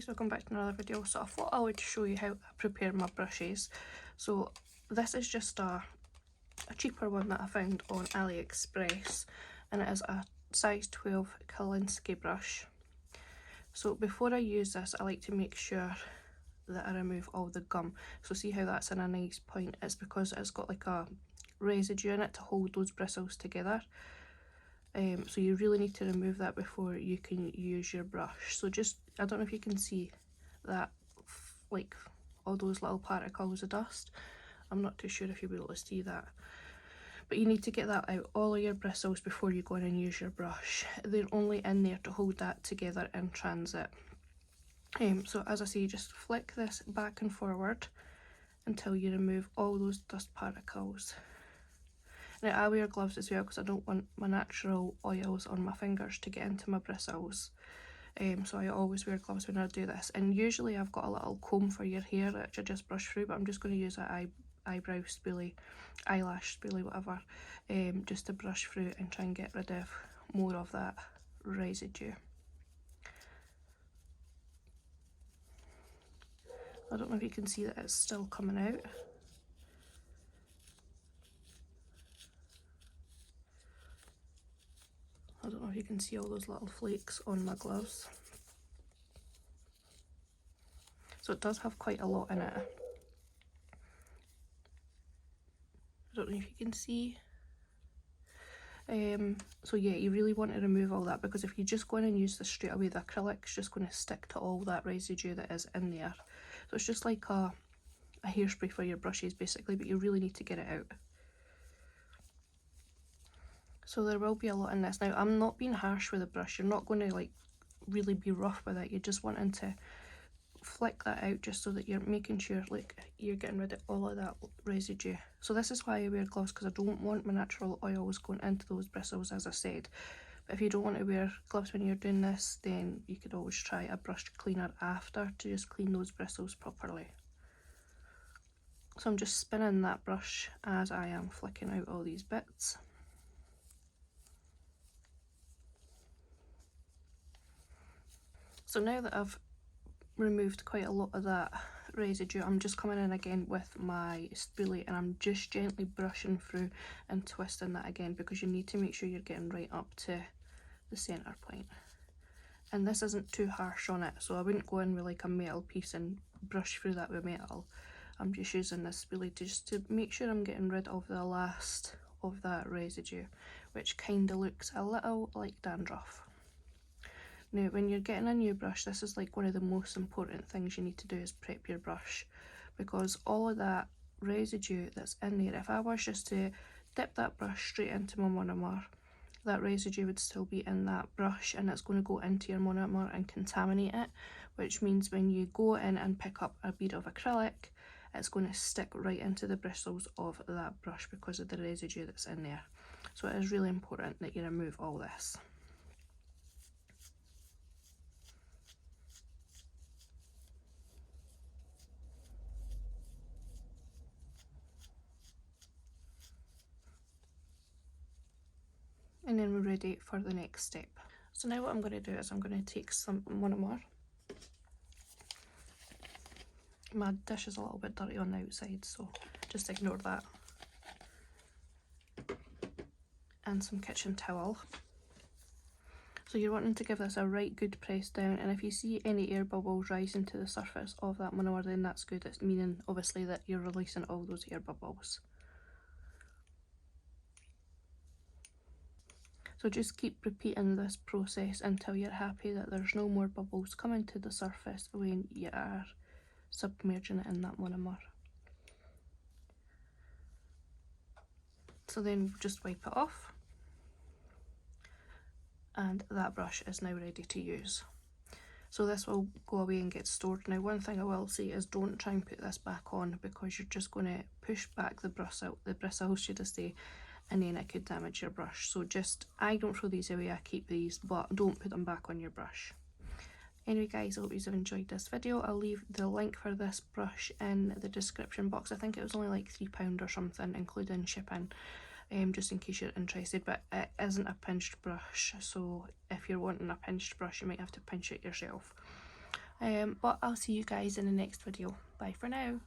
guys, welcome back to another video. So I thought I would show you how I prepare my brushes. So this is just a cheaper one that I found on AliExpress, and it is a size 12 Kalinsky brush. So before I use this, I like to make sure that I remove all the gum. So see how that's in a nice point? It's because it's got like a residue in it to hold those bristles together. So you really need to remove that before you can use your brush. So just, I don't know if you can see that, like all those little particles of dust. I'm not too sure if you'll be able to see that. But you need to get that out, all of your bristles, before you go in and use your brush. They're only in there to hold that together in transit. So as I say, just flick this back and forward until you remove all those dust particles. Now I wear gloves as well because I don't want my natural oils on my fingers to get into my bristles. So I always wear gloves when I do this. And usually I've got a little comb for your hair which I just brush through, but I'm just going to use an eyebrow spoolie, eyelash spoolie, whatever, just to brush through and try and get rid of more of that residue. I don't know if you can see that it's still coming out. I don't know if you can see all those little flakes on my gloves. So it does have quite a lot in it. I don't know if you can see. So yeah, you really want to remove all that, because if you just go in and use this straight away, the acrylic's just going to stick to all that residue that is in there. So it's just like a hairspray for your brushes basically, but you really need to get it out. So there will be a lot in this. Now I'm not being harsh with the brush, you're not going to like really be rough with it, you're just wanting to flick that out just so that you're making sure like you're getting rid of all of that residue. So this is why I wear gloves, because I don't want my natural oils going into those bristles, as I said. But if you don't want to wear gloves when you're doing this, then you could always try a brush cleaner after to just clean those bristles properly. So I'm just spinning that brush as I am flicking out all these bits. So now that I've removed quite a lot of that residue, I'm just coming in again with my spoolie and I'm just gently brushing through and twisting that again, because you need to make sure you're getting right up to the centre point. And this isn't too harsh on it, so I wouldn't go in with like a metal piece and brush through that with metal. I'm just using this spoolie just to make sure I'm getting rid of the last of that residue, which kind of looks a little like dandruff. Now when you're getting a new brush, this is like one of the most important things you need to do, is prep your brush, because all of that residue that's in there, if I was just to dip that brush straight into my monomer, that residue would still be in that brush and it's going to go into your monomer and contaminate it, which means when you go in and pick up a bead of acrylic, it's going to stick right into the bristles of that brush because of the residue that's in there. So it is really important that you remove all this. And then we're ready for the next step. So now what I'm going to do is I'm going to take some monomer. My dish is a little bit dirty on the outside, so just ignore that. And some kitchen towel. So you're wanting to give this a right good press down, and if you see any air bubbles rising to the surface of that monomer, then that's good. It's meaning obviously that you're releasing all those air bubbles. So just keep repeating this process until you're happy that there's no more bubbles coming to the surface when you are submerging it in that monomer. So then just wipe it off, and that brush is now ready to use. So this will go away and get stored. Now one thing I will say is don't try and put this back on, because you're just going to push back the bristles should I say, and then it could damage your brush. So just, I don't throw these away, I keep these, but don't put them back on your brush. Anyway guys, I hope you've enjoyed this video. I'll leave the link for this brush in the description box. I think it was only like £3 or something, including shipping, just in case you're interested. But it isn't a pinched brush, so if you're wanting a pinched brush you might have to pinch it yourself. But I'll see you guys in the next video. Bye for now.